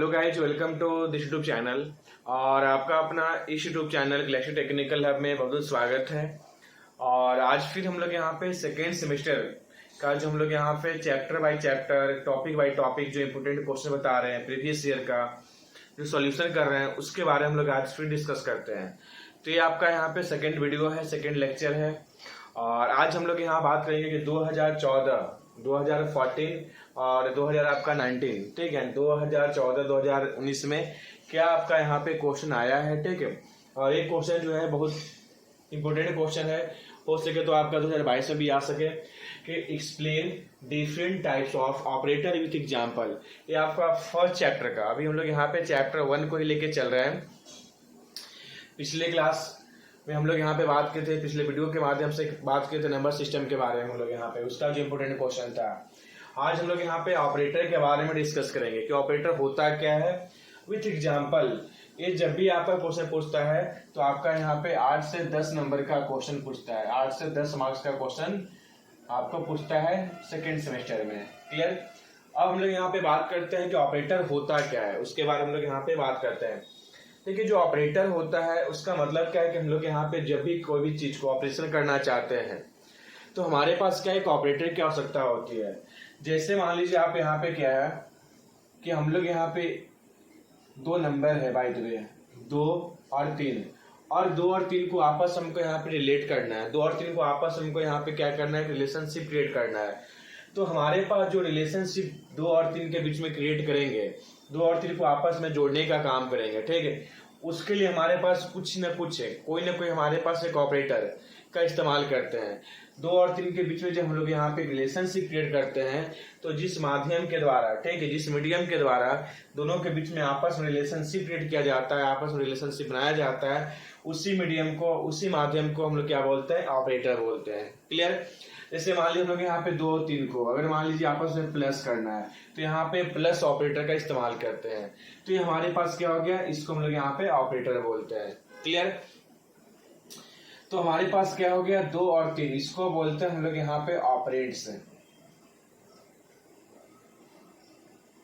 Hello guys, welcome to this YouTube channel. और आपका अपना इस YouTube channel Galaxy technical hub में बहुत बहुत स्वागत है। और आज फिर हम लोग यहाँ पे सेकेंड सेमेस्टर का जो हम लोग यहाँ पे chapter by chapter, topic by topic जो इम्पोर्टेंट क्वेश्चन बता रहे हैं प्रीवियस ईयर का, जो सॉल्यूशन कर रहे हैं, उसके बारे में हम लोग आज फिर डिस्कस करते हैं। तो ये आपका यहाँ पे सेकेंड वीडियो है, सेकेंड लेक्चर है। और आज हम लोग यहाँ बात करेंगे कि 2014, 2014 और 2000 आपका 19, ठीक है। 2014 2019 में क्या आपका यहाँ पे क्वेश्चन आया है, ठीक है। और ये क्वेश्चन जो है बहुत इंपॉर्टेंट क्वेश्चन है, हो सके तो आपका 2022 में भी आ सके कि explain different types of operator with example. ये आपका फर्स्ट चैप्टर का, अभी हम लोग यहाँ पे चैप्टर 1 को ही लेके चल रहे हैं। पिछले क्लास में हम लोग यहाँ पे बात किए थे, पिछले वीडियो के माध्यम से बात किए थे नंबर सिस्टम के बारे में हम लोग यहाँ पे, उसका जो इम्पोर्टेंट क्वेश्चन था। आज हम लोग यहाँ पे ऑपरेटर के बारे में डिस्कस करेंगे कि ऑपरेटर होता क्या है विथ एग्जांपल। ये जब भी आपका क्वेश्चन पूछता है तो आपका यहाँ पे 8 से 10 नंबर का क्वेश्चन पूछता है, 8 से 10 मार्क्स का क्वेश्चन आपको पूछता है सेकेंड सेमेस्टर में। क्लियर। अब हम लोग यहाँ पे बात करते हैं कि ऑपरेटर होता क्या है, उसके बारे में हम लोग यहाँ पे बात करते हैं। देखिए, जो ऑपरेटर होता है उसका मतलब क्या है कि हम लोग यहाँ पे जब भी कोई भी चीज को ऑपरेशन करना चाहते हैं तो हमारे पास क्या एक ऑपरेटर की आवश्यकता होती है। जैसे मान लीजिए आप यहाँ पे क्या है कि हम लोग यहाँ पे 2 नंबर है, बाय द वे 2 और 3, और 2 और 3 को आपस हमको यहाँ पे रिलेट करना है। 2 और 3 को आपस हमको यहाँ पे क्या करना है, रिलेशनशिप क्रिएट करना है। तो हमारे पास जो रिलेशनशिप 2 और 3 के बीच में क्रिएट करेंगे, 2 और 3 को आपस में जोड़ने का काम करेंगे, ठीक है। उसके लिए हमारे पास कुछ न कुछ है, कोई ना कोई हमारे पास एक ऑपरेटर का इस्तेमाल करते हैं। 2 और 3 के बीच में जब हम लोग यहाँ पे रिलेशनशिप क्रिएट करते हैं तो जिस माध्यम के द्वारा, ठीक है, जिस मीडियम के द्वारा दोनों के बीच में आपस में रिलेशनशिप क्रिएट किया जाता है, आपस में रिलेशनशिप बनाया जाता है, उसी मीडियम को, उसी माध्यम को हम लोग क्या बोलते हैं, ऑपरेटर बोलते हैं। क्लियर। जैसे मान लीजिए हम लोग यहाँ पे 2 और 3 को अगर मान लीजिए आपस में प्लस करना है तो यहाँ पे प्लस ऑपरेटर का इस्तेमाल करते हैं। तो ये हमारे पास क्या हो गया, इसको हम लोग यहाँ पे ऑपरेटर बोलते हैं। क्लियर। तो हमारे पास क्या हो गया, 2 और 3, इसको बोलते हैं हम लोग यहाँ पे ऑपरेंड्स।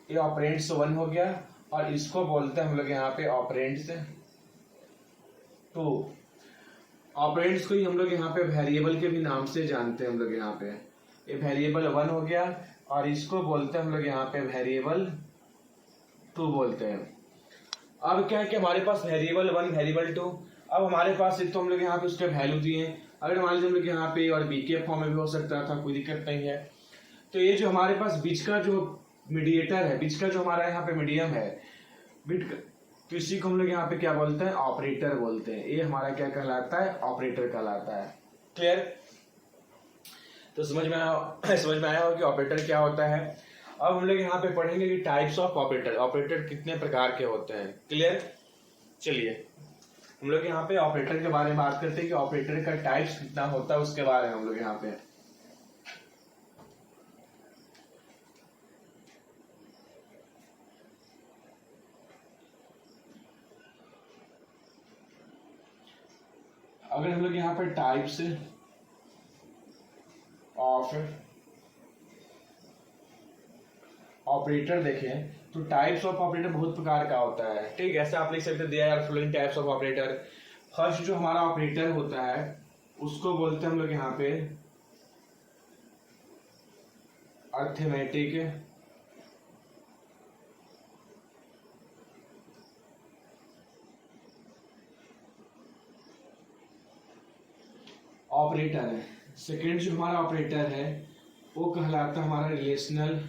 ये ऑपरेंड्स 1 हो गया, और इसको बोलते हैं हम लोग यहाँ पे ऑपरेंड्स 2। ऑपरेंड्स को ही हम लोग यहाँ पे वेरिएबल के भी नाम से जानते हैं हम लोग यहाँ पे। ये वेरिएबल 1 हो गया, और इसको बोलते हैं हम लोग यहाँ पे वेरिएबल 2 बोलते हैं। अब क्या है कि हमारे पास वेरिएबल 1, वेरिएबल 2, अब हमारे पास एक तो हम लोग यहाँ पे उसके वैल्यू दिए। अगर मान लीजिए हम लोग यहाँ पे और बी के फॉर्म में भी हो सकता था, कोई दिक्कत नहीं है। तो ये जो हमारे पास बीच का जो मीडिएटर है, बीच का जो हमारा यहाँ पे मीडियम है, बिट, तो इसी को हम लोग यहाँ पे क्या बोलते हैं, ऑपरेटर बोलते हैं। ये हमारा क्या कहलाता है, ऑपरेटर कहलाता है। क्लियर। तो समझ में आया हो कि ऑपरेटर क्या होता है। अब हम लोग यहाँ पे पढ़ेंगे कि टाइप्स ऑफ ऑपरेटर, ऑपरेटर कितने प्रकार के होते हैं। क्लियर। चलिए हम लोग यहाँ पे ऑपरेटर के बारे में बात करते हैं कि ऑपरेटर का टाइप्स कितना होता है, उसके बारे में हम लोग यहाँ पे। अगर हम लोग यहाँ पर टाइप्स ऑफ ऑपरेटर देखें तो टाइप्स ऑफ ऑपरेटर बहुत प्रकार का होता है, ठीक है। ऐसे आप लिख सकते दिया यार, following types of operator. First जो हमारा ऑपरेटर होता है उसको बोलते हैं हम लोग यहाँ पे अरिथमेटिक ऑपरेटर है। सेकेंड जो हमारा ऑपरेटर है वो कहलाता है हमारा रिलेशनल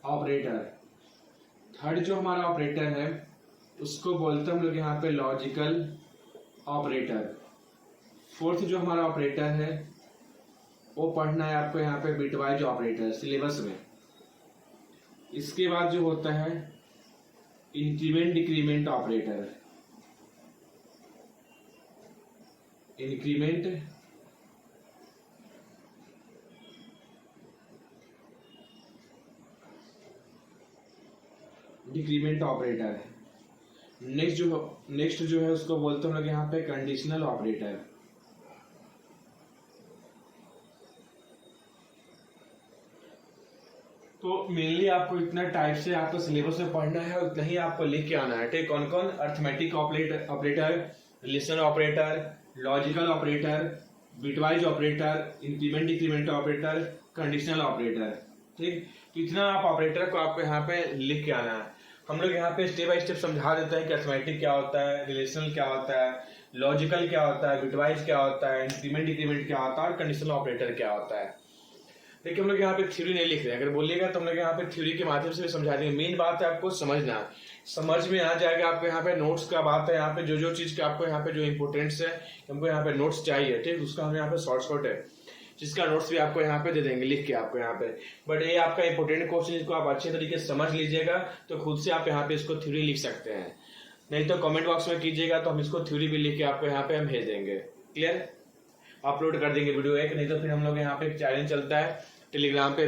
ऑपरेटर। थर्ड जो हमारा ऑपरेटर है उसको बोलते हैं हम लोग यहाँ पे लॉजिकल ऑपरेटर। फोर्थ जो हमारा ऑपरेटर है वो पढ़ना है आपको यहाँ पे बिटवाइज ऑपरेटर सिलेबस में। इसके बाद जो होता है increment decrement operator, increment decrement operator है। नेक्स्ट जो है उसको बोलते हैं हम लोग यहाँ पे कंडीशनल ऑपरेटर। तो मेनली आपको इतना टाइप से आपको सिलेबस में पढ़ना है, उतना ही आपको लिख के आना है। ठीक, कौन कौन? Arithmetic operator, relational operator, logical operator, bitwise operator, increment decrement operator, conditional operator. ठीक, तो इतना आप ऑपरेटर को आपको यहाँ पे लिख के आना है। हम लोग यहाँ पे स्टेप बाय स्टेप समझा देते हैं कि अर्थमेटिक क्या होता है, रिलेशनल क्या होता है, लॉजिकल क्या होता है, बिटवाइज क्या होता है, इंक्रीमेंट डिक्रीमेंट क्या होता है और कंडीशनल ऑपरेटर क्या होता है। देखिए हम लोग यहाँ पे थ्योरी नहीं लिख रहे हैं, अगर बोलिएगा तो हम लोग यहाँ पे थ्योरी के माध्यम से भी समझा देंगे। मेन बात है आपको समझना, समझ में आ जाएगा आपको। यहाँ पे नोट्स का बात है, यहाँ पे जो जो चीज का आपको यहाँ पे जो इंपोर्टेंट्स है, हमको यहाँ पे नोट्स चाहिए। ठीक, उसका हम यहाँ पे शॉर्ट है, जिसका नोट्स भी आपको यहाँ पे दे देंगे लिख के आपको यहाँ पे। बट ये आपका इंपोर्टेंट क्वेश्चन, इसको आप अच्छे तरीके से समझ लीजिएगा तो खुद से आप यहाँ पे इसको थ्योरी लिख सकते हैं। नहीं तो कमेंट बॉक्स में कीजिएगा तो हम इसको थ्योरी भी लिख के आपको यहाँ पे हम भेज देंगे। क्लियर? अपलोड कर देंगे वीडियो एक, नहीं तो फिर हम लोग यहाँ पे एक चैलेंज चलता है टेलीग्राम पे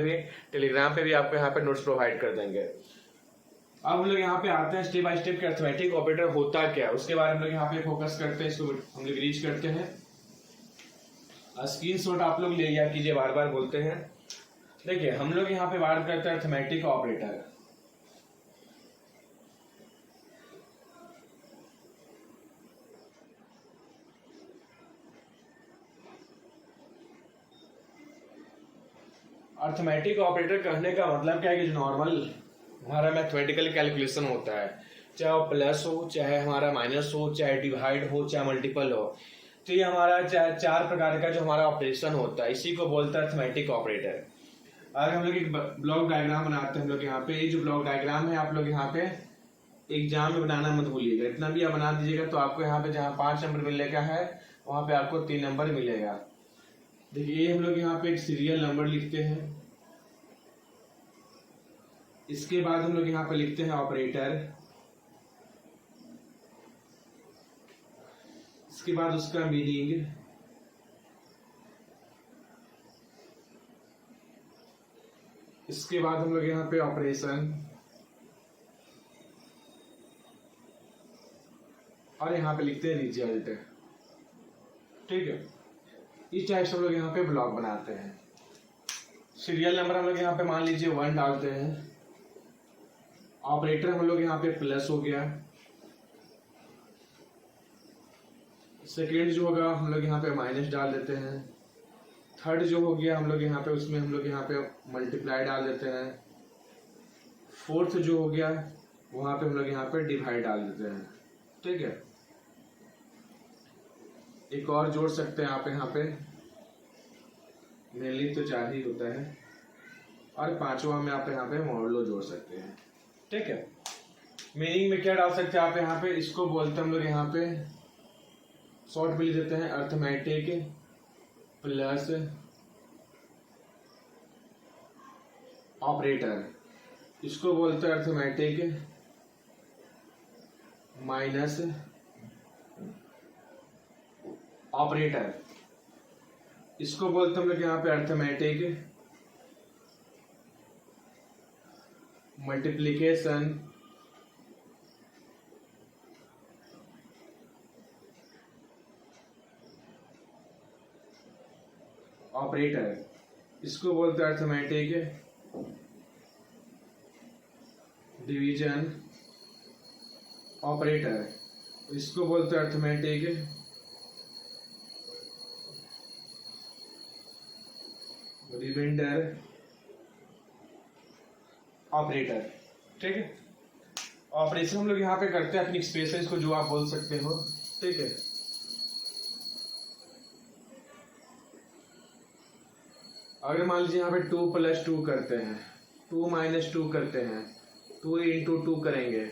भी आपको यहाँ पे नोट्स प्रोवाइड कर देंगे। अब हम लोग यहाँ पे आते हैं स्टेप बाय स्टेप के अर्थमेटिक ऑपरेटर होता क्या है, उसके बारे में हम लोग यहाँ पे फोकस करते हैं, इसको हम लोग रीच करते हैं। स्क्रीनशॉट आप लोग ले लिया कीजिए, बार बार बोलते हैं। देखिए हम लोग यहाँ पे बात करते हैं अर्थमेटिक ऑपरेटर। अर्थमेटिक ऑपरेटर कहने का मतलब क्या है कि जो नॉर्मल हमारा मैथमेटिकल कैलकुलेशन होता है, चाहे वो प्लस हो, चाहे हमारा माइनस हो, चाहे डिवाइड हो, चाहे मल्टीपल हो, तो ये हमारा चार प्रकार का जो हमारा ऑपरेशन होता है, इसी को बोलते हैं अर्थमेटिक ऑपरेटर। अगर हम लोग एक ब्लॉक डायग्राम बनाते हैं, हम लोग यहाँ पे ये जो ब्लॉक डायग्राम है आप लोग यहाँ पे एग्जाम में बनाना मत भूलिएगा, इतना भी आप बना दीजिएगा तो आपको यहाँ पे जहाँ 5 नंबर मिलेगा है वहां पे आपको 3 नंबर मिलेगा। देखिए हम लोग यहाँ पे एक सीरियल नंबर लिखते हैं, इसके बाद हम लोग यहाँ पे लिखते हैं ऑपरेटर, इसके बाद उसका मीनिंग, इसके बाद हम लोग यहाँ पे ऑपरेशन और यहाँ पे लिखते हैं रिजल्ट। ठीक है, इस टाइप से हम लोग यहाँ पे ब्लॉक बनाते हैं। सीरियल नंबर हम लोग यहाँ पे मान लीजिए 1 डालते हैं, ऑपरेटर हम लोग यहाँ पे प्लस हो गया, सेकेंड जो होगा हम लोग यहाँ पे माइनस डाल देते हैं, थर्ड जो हो गया हम लोग यहाँ पे उसमें हम लोग यहाँ पे मल्टीप्लाई डाल देते हैं, फोर्थ जो हो गया वहां पे हम लोग यहाँ पे डिवाइड डाल देते हैं। ठीक है, एक और जोड़ सकते हैं आप यहाँ पे, मेनली तो 4 ही होता है, और 5वां में आप यहाँ पे मॉडुलो जोड़ सकते हैं। ठीक है, मीनिंग में क्या डाल सकते हैं आप यहाँ पे, इसको बोलते हैं हम लोग यहाँ पे शॉर्ट में लिख देते हैं अर्थमेटिक प्लस ऑपरेटर, इसको बोलते हैं अर्थमेटिक माइनस ऑपरेटर, इसको बोलते हैं हम लोग यहाँ पे अर्थमेटिक मल्टीप्लिकेशन ऑपरेटर, इसको बोलते हैं अर्थमेटिक डिवीजन ऑपरेटर, इसको बोलते हैं अर्थमेटिक रिमाइंडर ऑपरेटर। ठीक है, ऑपरेशन हम लोग यहाँ पे करते हैं अपनी एक्सप्रेशन को जो आप बोल सकते हो। ठीक है, अगर मान लीजिए यहाँ पे 2 + 2 करते हैं, 2 - 2 करते हैं, 2 × 2 करेंगे,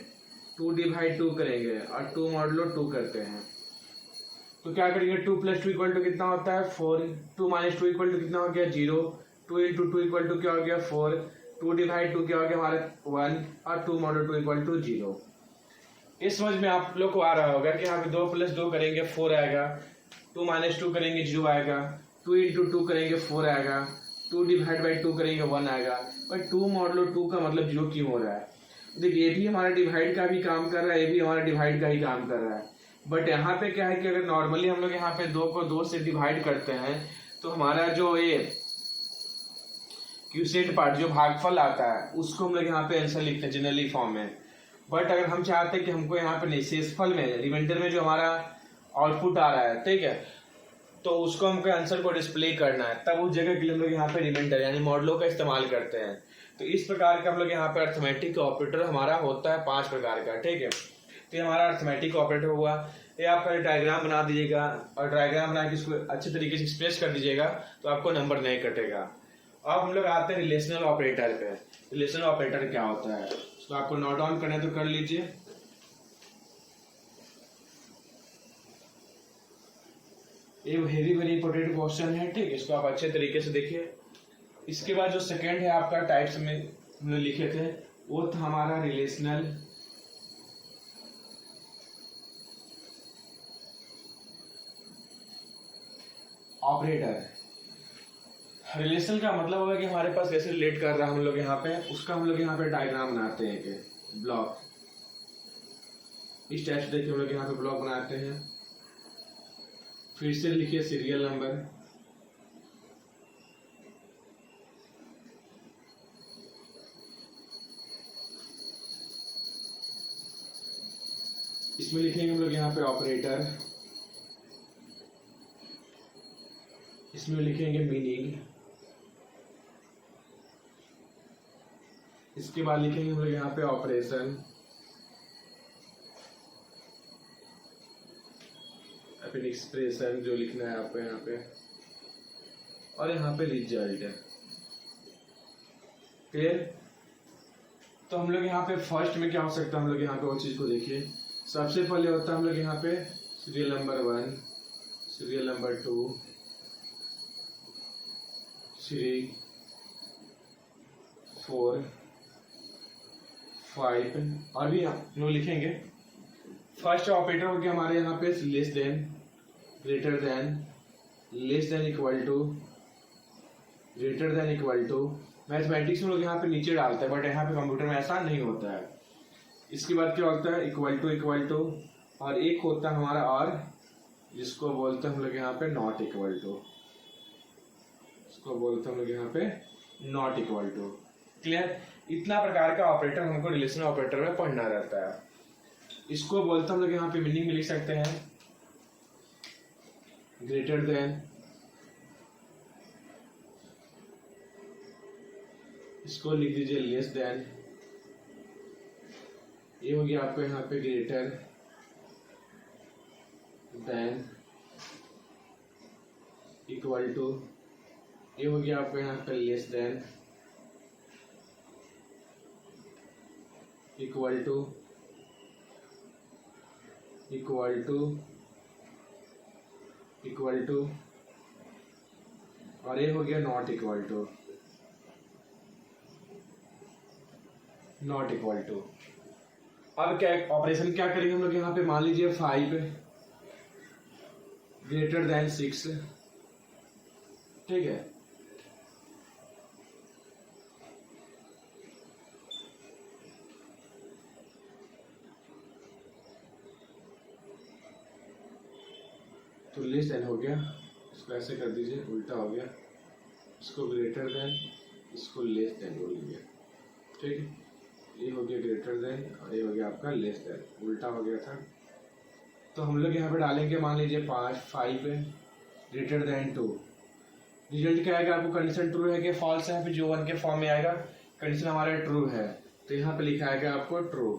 2 / 2 करेंगे और 2 मॉडुलो 2 करते हैं, तो क्या करेंगे 2 + 2 = कितना होता है 4, 2 - 2 = कितना हो गया 0, 2 × 2 = क्या हो गया 4, 2 / 2 क्या हो गया हमारा 1 और 2 मॉडुलो 2 = 0। इस समझ में आप लोग को आ रहा होगा कि यहाँ पे 2 + 2 करेंगे 4 आएगा, 2 - 2 करेंगे 0 आएगा, 2 × 2 करेंगे 4 आएगा, 2 / 2 करेंगे 1 आएगा। पर 2 मॉडुलो 2 का मतलब 0 क्यों हो रहा है? देखिए ये भी हमारा डिवाइड का भी काम कर रहा है, ये भी हमारा डिवाइड का ही काम कर रहा है। बट यहाँ पे क्या है कि अगर नॉर्मली हम लोग यहाँ पे 2 को 2 से डिवाइड करते हैं तो हमारा जो ये क्यूसेट पार्ट जो भागफल आता है उसको हम लोग यहाँ पे आंसर लिखते हैं जनरली फॉर्म में। बट अगर हम चाहते हैं कि हमको यहाँ पे नहीं शेषफल में रिमाइंडर में जो हमारा आउटपुट आ रहा है, ठीक है, तो उसको हमको आंसर को डिस्प्ले करना है, तब उस जगह के लिए हम लोग यहाँ पे रिमाइंडर यानी मॉडलों का इस्तेमाल करते हैं। तो इस प्रकार का हम लोग यहाँ पे अर्थमेटिक ऑपरेटर हमारा होता है 5 प्रकार का, ठीक है। तो ये हमारा अर्थमेटिक ऑपरेटर हुआ। ये आप पहले डायग्राम बना दीजिएगा और डायग्राम बना के इसको अच्छे तरीके से एक्सप्रेस कर दीजिएगा तो आपको नंबर नहीं कटेगा। अब हम लोग आते हैं रिलेशनल ऑपरेटर पे। रिलेशनल ऑपरेटर क्या होता है तो आपको नोट डाउन करना है तो कर लीजिए। ये वेरी इंपॉर्टेंट क्वेश्चन है, ठीक, इसको आप अच्छे तरीके से देखिए। इसके बाद जो सेकंड है आपका टाइप्स में हमने लिखे थे वो था हमारा रिलेशनल ऑपरेटर। रिलेशन का मतलब होगा कि हमारे पास कैसे रिलेट कर रहा है हम लोग यहाँ पे, उसका हम लोग यहाँ पे डायग्राम बनाते हैं कि ब्लॉक इस टाइप से देखिए हम लोग यहाँ पे ब्लॉक बनाते हैं। फिर से लिखिए सीरियल नंबर, इसमें लिखेंगे हम लोग यहाँ पे ऑपरेटर, इसमें लिखेंगे मीनिंग, इसके बाद लिखेंगे हम लोग यहाँ पे ऑपरेशन, फिर एक्सप्रेशन जो लिखना है आपको यहाँ पे, और यहाँ पे रिजल्ट। क्लियर? तो हम लोग यहाँ पे फर्स्ट में क्या हो सकता है, हम लोग यहाँ पे वो चीज को देखिए। सबसे पहले होता है हम लोग यहाँ पे सीरियल नंबर 1, सीरियल नंबर 2, 3, 4, 5 और भी हम लोग लिखेंगे। फर्स्ट ऑपरेटर हो गया हमारे यहाँ पे less than, greater than, less than equal to, greater than equal to. Mathematics में लोग यहाँ पे नीचे डालते हैं बट यहाँ पे कंप्यूटर में ऐसा नहीं होता है। इसके बाद क्या होता है इक्वल टू, और एक होता है हमारा और, जिसको बोलते हैं हम लोग यहाँ पे नॉट इक्वल टू, इसको बोलते हैं हम लोग यहाँ पे नॉट इक्वल टू। क्लियर? इतना प्रकार का ऑपरेटर हमको रिलेशनल ऑपरेटर में पढ़ना रहता है। इसको बोलते हम लोग यहाँ पे मीनिंग में लिख सकते हैं ग्रेटर देन, इसको लिख दीजिए लेस देन, ये हो गया आपको यहाँ पे ग्रेटर देन, इक्वल टू, ये हो गया आपको यहाँ पे less than, equal to, equal to, equal to, और ये हो गया not equal to, not equal to. अब क्या ऑपरेशन क्या करेंगे हम लोग यहाँ पे, मान लीजिए 5 ग्रेटर देन 6, ठीक है। तो लेस देन हो गया, इसको ऐसे कर दीजिए, उल्टा हो गया, इसको ग्रेटर देन, इसको लेस देन बोल दीजिए, ठीक है। ये हो गया ग्रेटर देन और ये हो गया आपका लेस देन, उल्टा हो गया था। तो हम लोग यहाँ पे डालेंगे मान लीजिए 5 ग्रेटर देन 2। रिजल्ट क्या आएगा आपको, कंडीशन ट्रू है कि फॉल्स है, फिर जो 1 के फॉर्म में आएगा कंडीशन हमारा ट्रू है, तो यहाँ पे लिखा आएगा आपको true.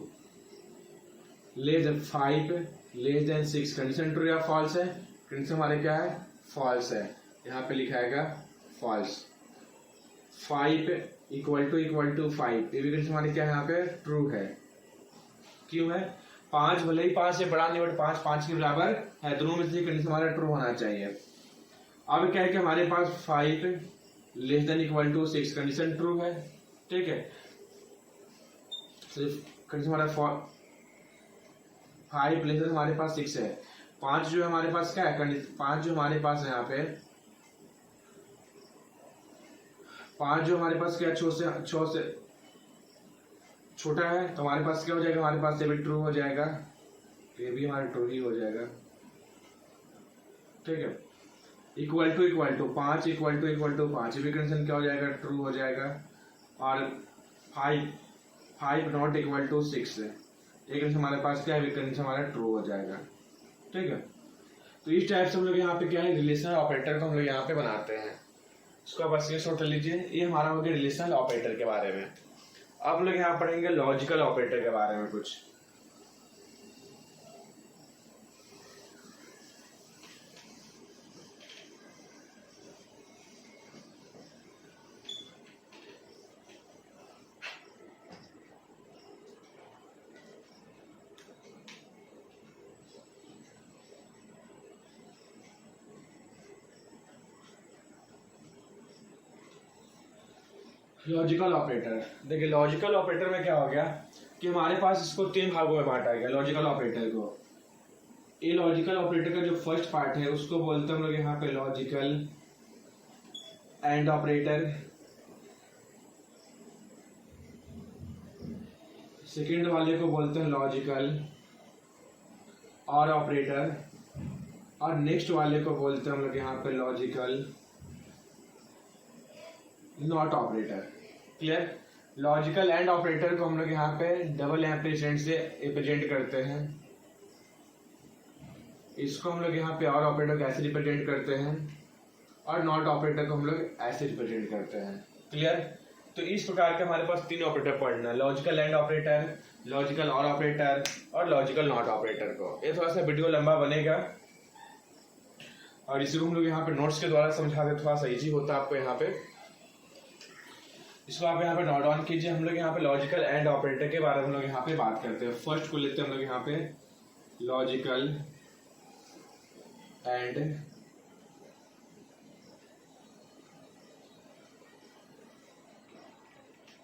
Less than 5 less then 6 condition true या फॉल्स है, कंडीशन हमारे क्या है फॉल्स है, यहाँ पे लिखा आएगा फॉल्स। 5 इक्वल टू 5, ये भी कंडीशन हमारी क्या है यहाँ पे ट्रू है। क्यों है, 5 भले ही 5 से बड़ा नहीं बट 5 5 के बराबर है, दोनों में से कंडीशन हमारा ट्रू होना चाहिए। अब क्या है कि हमारे पास 5 less than equal to 6 condition true है, ठीक है। सिर्फ कंडीशन हमारा 5 लेस देन हमारे पास 6 है, 5 जो है हमारे पास क्या है, 5 जो हमारे पास है यहाँ पे, 5 जो हमारे पास क्या 6 से छोटा है, तो हमारे पास क्या हो जाएगा, हमारे पास ये भी ट्रू हो जाएगा, ये भी हमारा ट्रू ही हो जाएगा, ठीक है। इक्वल टू 5 इक्वल टू 5, ये भी कंडीशन क्या हो जाएगा, ट्रू हो जाएगा। और 5 नॉट इक्वल टू 6 है, ये कंडीशन हमारे पास क्या है, कंडीशन हमारा ट्रू हो जाएगा। ठीक है, तो इस टाइप से हम लोग यहाँ पे क्या है, रिलेशनल ऑपरेटर को हम लोग यहाँ पे बनाते हैं। इसको आप बस ये सोच लीजिए, ये हमारा हो गया रिलेशनल ऑपरेटर के बारे में। अब हम लोग यहाँ पढ़ेंगे लॉजिकल ऑपरेटर के बारे में कुछ। लॉजिकल ऑपरेटर, देखिए लॉजिकल ऑपरेटर में क्या हो गया कि हमारे पास इसको 3 भागों में बांटा गया लॉजिकल ऑपरेटर को। ये लॉजिकल ऑपरेटर का जो फर्स्ट पार्ट है उसको बोलते हैं हम लोग यहाँ पे लॉजिकल एंड ऑपरेटर, सेकेंड वाले को बोलते हैं लॉजिकल और ऑपरेटर, और नेक्स्ट वाले को बोलते हैं हम लोग यहाँ पे logical not operator. Clear, logical and operator को हम लोग यहाँ पे डबल एम्पलीसेंट से रिप्रेजेंट करते हैं। इसको हम लोग यहाँ पे और ऑपरेटर को ऐसे रिप्रेजेंट करते हैं, और नॉट ऑपरेटर को हम लोग ऐसे रिप्रेजेंट करते हैं। क्लियर, तो इस प्रकार के हमारे पास 3 ऑपरेटर पढ़ना है, लॉजिकल एंड ऑपरेटर, लॉजिकल और ऑपरेटर और लॉजिकल नॉट ऑपरेटर को। ये थोड़ा सा वीडियो लंबा बनेगा और इसी को हम लोग यहाँ पे नोट्स के द्वारा समझा दे, थोड़ा सा इजी होता है आपको यहाँ पे। इसको आप यहाँ पे नोट डाउन कीजिए। हम लोग यहाँ पे लॉजिकल एंड ऑपरेटर के बारे में हम लोग यहाँ पे बात करते हैं। फर्स्ट को लेते हैं हम लोग यहाँ पे लॉजिकल एंड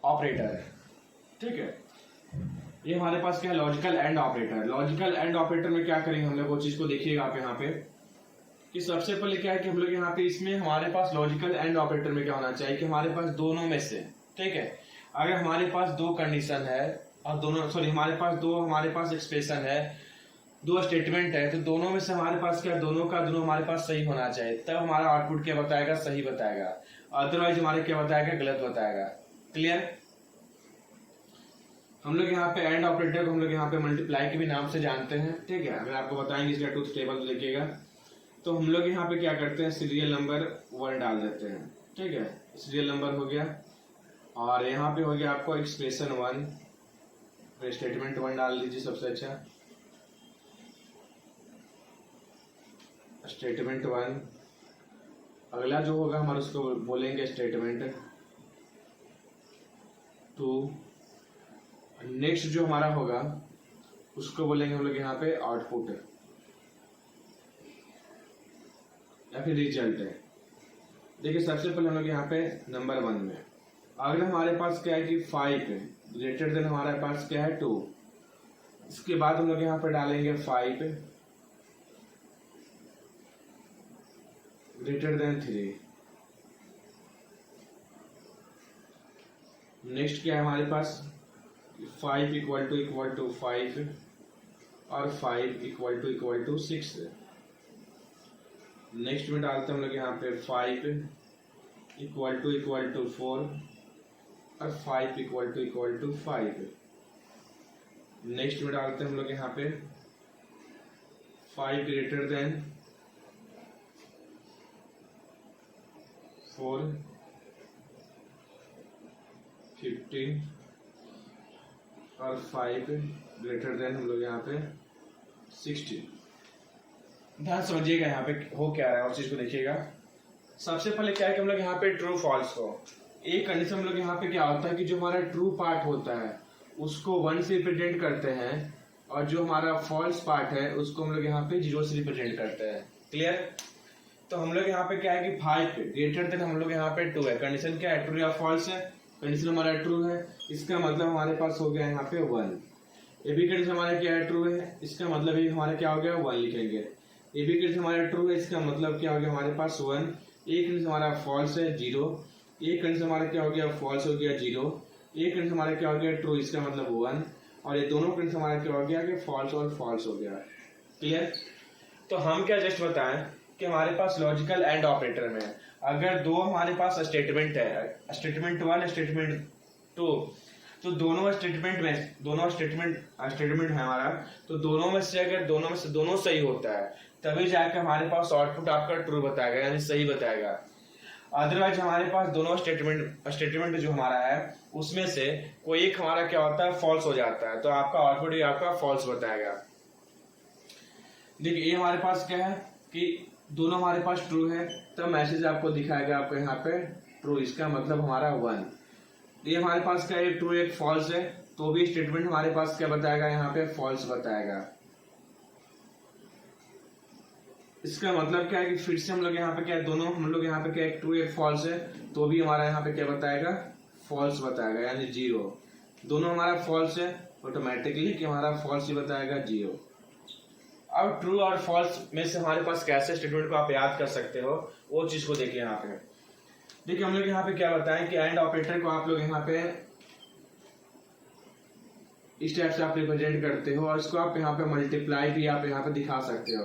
ऑपरेटर। ठीक है, ये हमारे पास क्या है, logical and operator. Logical and operator में क्या करेंगे हम लोग, वो चीज को देखिएगा आप यहाँ पे कि सबसे पहले क्या है कि हम लोग यहाँ पे इसमें हमारे पास लॉजिकल एंड ऑपरेटर में क्या होना चाहिए कि हमारे पास दोनों में से, ठीक है, अगर हमारे पास 2 कंडीशन है और दोनों हमारे पास एक्सप्रेशन है, 2 स्टेटमेंट है, तो दोनों में से हमारे पास क्या, दोनों का दोनों हमारे पास सही होना चाहिए, तब हमारा आउटपुट क्या बताएगा, सही बताएगा। अदरवाइज हमारे क्या बताएगा, गलत बताएगा। क्लियर, हम लोग यहाँ पे एंड ऑपरेटर को हम लोग यहाँ पे मल्टीप्लाई के भी नाम से जानते हैं। ठीक है, अगर आपको बताएंगे इसका ट्रूथ टेबल देखिएगा, तो हम लोग यहाँ पे क्या करते हैं, सीरियल नंबर 1 डाल देते हैं। ठीक है, सीरियल नंबर हो गया, और यहाँ पे हो गया आपको एक्सप्रेशन 1, फिर स्टेटमेंट 1 डाल दीजिए सबसे अच्छा, स्टेटमेंट 1। अगला जो होगा हमारे उसको बोलेंगे स्टेटमेंट 2। नेक्स्ट जो हमारा होगा उसको बोलेंगे हम लोग यहाँ पे आउटपुट या फिर रिजल्ट है। देखिए सबसे पहले हम लोग यहाँ पे नंबर 1 में अगर हमारे पास क्या है कि 5 ग्रेटर देन हमारे पास क्या है 2, इसके बाद हम लोग यहाँ पे डालेंगे 5 ग्रेटर देन 3। नेक्स्ट क्या है हमारे पास 5 इक्वल टू 5 और 5 इक्वल टू 6। नेक्स्ट में डालते हैं हम लोग यहाँ पे 5 इक्वल टू 4 और 5 इक्वल टू 5। नेक्स्ट में डालते हैं हम लोग यहाँ पे 5 ग्रेटर देन 4, 15 और 5 ग्रेटर देन हम लोग यहाँ पे 16। ध्यान समझिएगा यहाँ पे हो क्या रहा है और चीज को देखिएगा। सबसे पहले क्या है कि हम लोग यहाँ पे ट्रू फॉल्स को, एक कंडीशन हम लोग यहाँ पे क्या होता है कि जो हमारा ट्रू पार्ट होता है उसको 1 से रिप्रेजेंट करते हैं, और जो हमारा फॉल्स पार्ट है उसको हम लोग यहाँ पे 0 से रिप्रेजेंट करते हैं। क्लियर, तो हम लोग यहाँ पे क्या है कि 5 ग्रेटर देन हम लोग यहाँ पे 2 है। कंडीशन क्या है, ट्रू या फॉल्स है। कंडीशन हमारा ट्रू है, इसका मतलब हमारे पास हो गया यहाँ पे 1। ये भी कंडीशन हमारा क्या है, ट्रू है, इसका मतलब ये हमारा क्या हो गया 1 लिखेंगे। ये भी कंडीशन हमारा ट्रू है, इसका मतलब क्या हो गया हमारे पास 1। एक कंडीशन हमारा फॉल्स है 0, एक कंडीशन हमारा क्या हो गया फॉल्स हो गया 0, एक कंडीशन हमारा क्या हो गया ट्रू, इसका मतलब 1, और ये दोनों कंडीशन हमारा क्या हो गया कि फॉल्स और फॉल्स हो गया। क्लियर, तो हम क्या जस्ट बताएं कि हमारे पास लॉजिकल एंड ऑपरेटर में अगर दो हमारे पास स्टेटमेंट है, स्टेटमेंट 1 स्टेटमेंट 2, तो दोनों स्टेटमेंट है हमारा, तो दोनों में से अगर दोनों सही होता है तभी जाकर हमारे पास आउटपुट आपका ट्रू बताएगा, यानी सही बताएगा। अदरवाइज हमारे पास दोनों स्टेटमेंट जो हमारा है उसमें से कोई एक हमारा क्या होता है, फॉल्स हो जाता है, तो आपका आउटपुट भी आपका फॉल्स बताएगा। देखिए ये हमारे पास क्या है कि दोनों हमारे पास ट्रू है, तो मैसेज आपको दिखाएगा आपको यहाँ पे ट्रू, इसका मतलब हमारा 1। ये हमारे पास क्या है, ट्रू एक फॉल्स है, तो भी स्टेटमेंट हमारे पास क्या बताएगा, यहाँ पे फॉल्स बताएगा। इसका मतलब क्या है कि फिर से हम लोग यहाँ पे क्या है, दोनों हम लोग यहाँ पे क्या है, ट्रू एक फॉल्स है, तो भी हमारा यहाँ पे क्या बताएगा, फॉल्स बताएगा, यानी 0। दोनों हमारा फॉल्स है, ऑटोमेटिकली कि हमारा फॉल्स ही बताएगा 0। अब ट्रू और फॉल्स में से हमारे पास कैसे स्टेटमेंट को आप याद कर सकते हो, वो चीज को देखिए यहाँ पे। देखिए हम लोग यहाँ पे क्या बताएं कि एंड ऑपरेटर को आप लोग यहाँ पे इस टाइप से आप रिप्रेजेंट करते हो, और इसको आप यहाँ पे मल्टीप्लाई भी आप यहाँ पे दिखा सकते हो।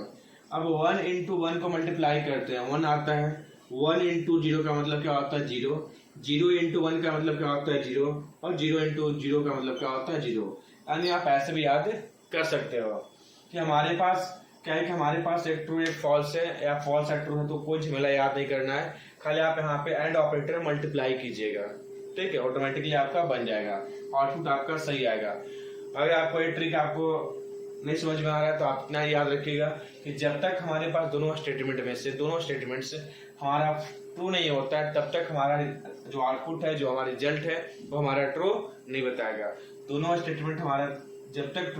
अब 1 into 1 को मल्टीप्लाई करते हैं, 1 आता है, 1 into 0 का मतलब क्या होता है 0, 0 into 1 का मतलब क्या होता है 0, और 0 into 0 का मतलब क्या होता है 0। यानी आप ऐसे भी याद कर सकते हो कि हमारे पास क्या है कि हमारे पास एक ट्रू एक फॉल्स है, या फॉल्स या ट्रू है, तो कोई झमेला याद नहीं करना है, खाली आप यहाँ पे एंड ऑपरेटर मल्टीप्लाई कीजिएगा, ठीक है, ऑटोमेटिकली आपका बन जाएगा, आउटपुट आपका सही आएगा। अगर आपको ये ट्रिक आपको नहीं समझ में आ रहा है तो आप इतना याद रखिएगा कि जब तक हमारे पास दोनों स्टेटमेंट से हमारा ट्रू नहीं होता है, तब तक हमारा जो आउटपुट है, जो हमारा रिजल्ट है, वो हमारा ट्रू नहीं बताएगा। दोनों स्टेटमेंट हमारा जब तक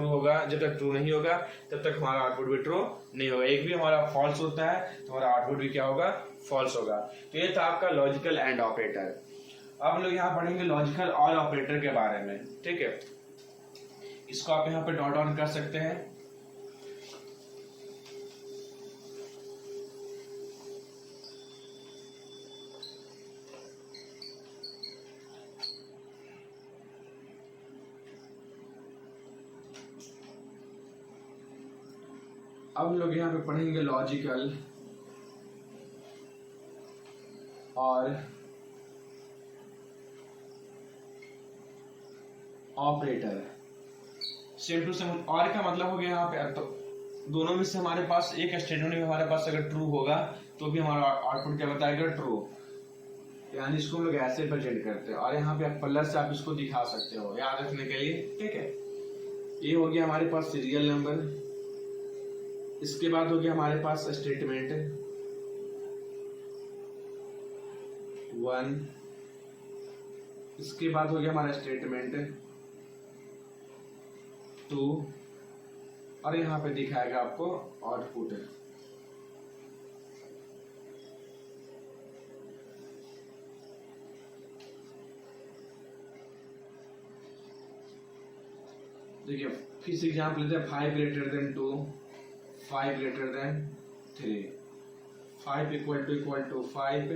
ट्रू नहीं होगा तब तक हमारा आउटपुट भी ट्रू नहीं होगा। एक भी हमारा फॉल्स होता है तो हमारा आउटपुट भी क्या होगा, फॉल्स होगा। तो ये था आपका लॉजिकल एंड ऑपरेटर। अब हम लोग यहाँ पढ़ेंगे लॉजिकल ऑर ऑपरेटर के बारे में, ठीक है। इसको आप यहाँ पे डॉट ऑन कर सकते हैं। अब हम लोग यहाँ पे पढ़ेंगे लॉजिकल और ऑपरेटर। सेम टू सेम, और का मतलब हो गया यहाँ पे, तो दोनों में से हमारे पास एक स्टेटमेंट में हमारे पास अगर ट्रू होगा तो भी हमारा आउटपुट क्या बताएगा, ट्रू, यानी इसको हम लोग ऐसे प्रेजेंट करते हैं। और यहाँ पे आप प्लस से आप इसको दिखा सकते हो याद रखने के लिए, ठीक है। ये हो गया हमारे पास सीरियल नंबर। इसके बाद हो गया हमारे पास स्टेटमेंट 1। इसके बाद हो गया हमारा स्टेटमेंट 2, और यहाँ पे दिखाएगा आपको आउटपुट। देखिए फिर से एग्जाम्पल लेते हैं, 5 greater than 2, 5 greater than 3, 5 equal to 5,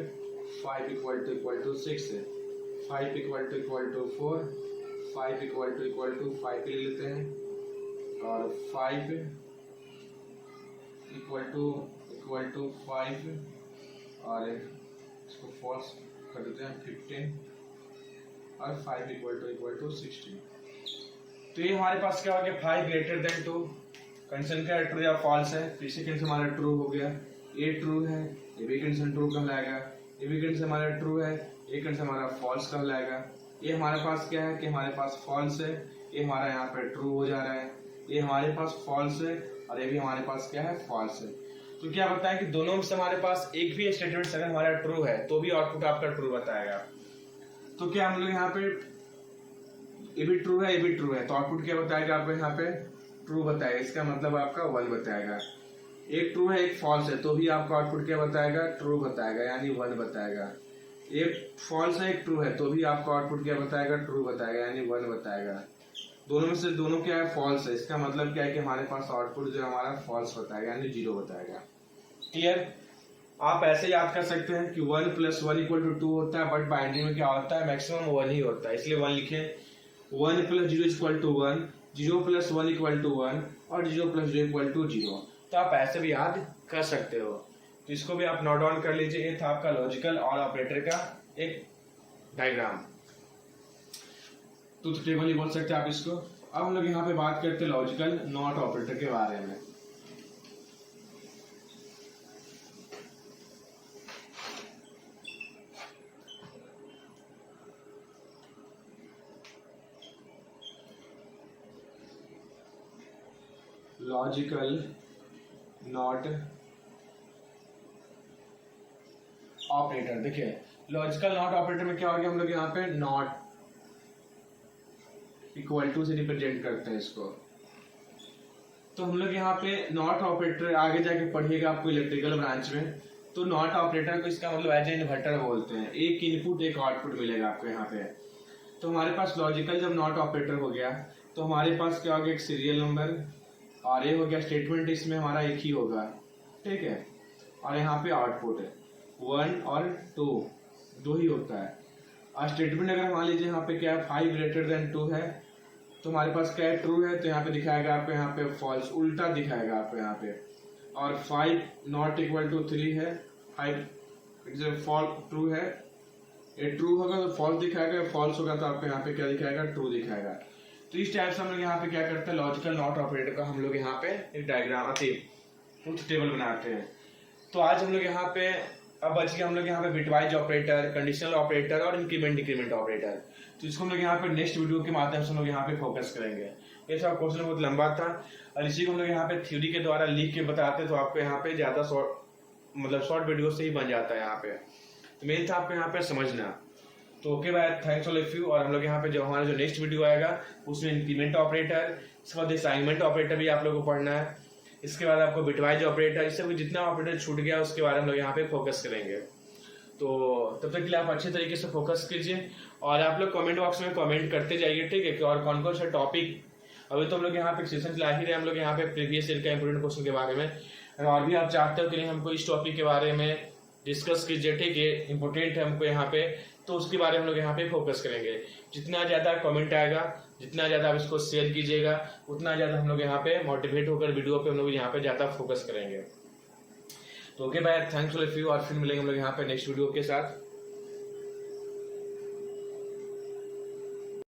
5 equal to 6, 5 equal to 4, 5 equal to 5 ले लेते हैं, और 5 equal to 5, और इसको फॉल्स कर देते हैं 15, और 5 equal to 16। तो ये हमारे पास क्या हो गया, 5 greater than 2, कंडीशन क्या है, ट्रू या फॉल्स है, तो इसी कंडीशन हमारा ट्रू हो गया। ये ट्रू है, ये भी कंडीशन ट्रू कहलाएगा, ये भी कंडीशन हमारा ट्रू है, ये कंडीशन हमारा फॉल्स कहलाएगा। ये हमारे पास क्या है कि हमारे पास फॉल्स है, ये हमारा यहाँ पे ट्रू हो जा रहा है, ये हमारे पास फॉल्स है, और ये भी हमारे पास क्या है, फॉल्स है। तो क्या बताएं कि दोनों में से हमारे पास एक भी स्टेटमेंट अगर हमारा ट्रू है तो भी आउटपुट आपका ट्रू बताएगा। तो क्या हम लोग यहाँ पे ये भी ट्रू है, ये भी ट्रू है, तो आउटपुट क्या बताएगा आपको, यहाँ पे ट्रू बताएगा, इसका मतलब आपका 1 बताएगा। एक ट्रू है एक फॉल्स है तो भी आपका आउटपुट क्या बताएगा, ट्रू बताएगा, यानी 1 बताएगा। एक फॉल्स है एक ट्रू है तो भी आपका आउटपुट क्या बताएगा, ट्रू बताएगा, यानी 1 बताएगा। दोनों में से दोनों क्या है, फॉल्स है, इसका मतलब क्या है कि हमारे पास आउटपुट जो हमारा फॉल्स बताएगा, यानी 0 बताएगा। क्लियर। आप ऐसे याद कर सकते हैं कि 1 + 1 = 2 होता है, बट बाइनरी में क्या होता है, मैक्सिमम 1 ही होता है, इसलिए 1 लिखे। 1 + 0 = 1, 0 + 1 = 1, और 0 + 0 = 0। तो आप ऐसे भी याद कर सकते हो। तो इसको भी आप नोट डाउन कर लीजिए। ये था आपका लॉजिकल और ऑपरेटर का एक डायग्राम, ट्रुथ टेबल ही बोल सकते हैं आप इसको। अब हम लोग यहाँ पे बात करते हैं लॉजिकल नॉट ऑपरेटर के बारे में। लॉजिकल नॉट ऑपरेटर, देखिए लॉजिकल नॉट ऑपरेटर में क्या हो गया, हम लोग यहाँ पे नॉट इक्वल टू से रिप्रेजेंट करते हैं इसको। तो हम लोग यहाँ पे नॉट ऑपरेटर आगे जाके पढ़िएगा आपको इलेक्ट्रिकल ब्रांच में, तो नॉट ऑपरेटर को इसका मतलब एज ए इन्वर्टर बोलते हैं। एक इनपुट एक आउटपुट मिलेगा आपको यहाँ पे। तो हमारे पास लॉजिकल जब नॉट ऑपरेटर हो गया तो हमारे पास क्या हो गया, एक सीरियल नंबर और ये हो गया स्टेटमेंट, इसमें हमारा एक ही होगा, ठीक है। और यहाँ पे आउटपुट है 1 और 2 दो ही होता है। और स्टेटमेंट अगर मान लीजिए यहाँ पे क्या है 5 ग्रेटर देन 2 है, तो हमारे पास क्या है ट्रू है, तो यहाँ पे दिखाएगा आपको यहाँ पे फॉल्स, उल्टा दिखाएगा आपको यहाँ पे। और 5 नॉट इक्वल टू 3 है, 5 फॉल्स ट्रू है, ये ट्रू होगा तो फॉल्स दिखाएगा, फॉल्स होगा तो आपको यहाँ पे क्या दिखाएगा, ट्रू दिखाएगा। तो इस टाइप से हम लोग यहाँ पे क्या करते हैं, लॉजिकल नॉट ऑपरेटर का हम लोग यहाँ पे एक डायग्राम ट्रुथ टेबल बनाते हैं। तो आज हम लोग यहाँ पे अब बच गया हम लोग यहाँ पे बिटवाइज ऑपरेटर, कंडीशनल ऑपरेटर और इंक्रीमेंट डिक्रीमेंट ऑपरेटर। तो इसको हम लोग यहाँ पे नेक्स्ट वीडियो के माध्यम से हम लोग यहाँ पे फोकस करेंगे। ये सब क्वेश्चन बहुत लंबा था और इसी को हम लोग यहाँ पे थ्योरी के द्वारा लिख के बताते, तो आपको यहाँ पे ज्यादा शॉर्ट वीडियो से ही बन जाता है यहाँ पे। तो मेन था आपको यहाँ पे समझना। तो okay bye, thanks all of you. और हम लोग यहाँ पे जो हमारा जो नेक्स्ट वीडियो आएगा उसमें इंक्रीमेंट ऑपरेटर, इसके बाद असाइनमेंट ऑपरेटर भी आप लोगों को पढ़ना है, इसके बाद आपको बिटवाइज ऑपरेटर, इससे भी जितना ऑपरेटर छूट गया उसके बारे में हम लोग यहाँ पे फोकस करेंगे। तो तब तक के लिए आप अच्छे तरीके से फोकस कीजिए और आप लोग कमेंट बॉक्स में कमेंट करते जाइए, ठीक है। और कौन कौन सा टॉपिक, अभी तो हम लोग यहाँ पे सेशन चला ही रहे हम लोग यहाँ पे प्रीवियस ईयर का इंपोर्टेंट क्वेश्चन के बारे में, और भी आप चाहते हो कि नहीं हमको इस टॉपिक के बारे में डिस्कस कीजिए, ठीक है, इंपोर्टेंट है हमको यहाँ पे, तो उसके बारे में हम लोग यहाँ पे फोकस करेंगे। जितना ज्यादा कमेंट आएगा, जितना ज्यादा आप इसको शेयर कीजिएगा, उतना ज्यादा हम लोग यहाँ पे मोटिवेट होकर वीडियो पे हम लोग यहाँ पे ज्यादा फोकस करेंगे। तो okay bye, thanks all of you और फिर मिलेंगे हम लोग यहाँ पे नेक्स्ट वीडियो के साथ।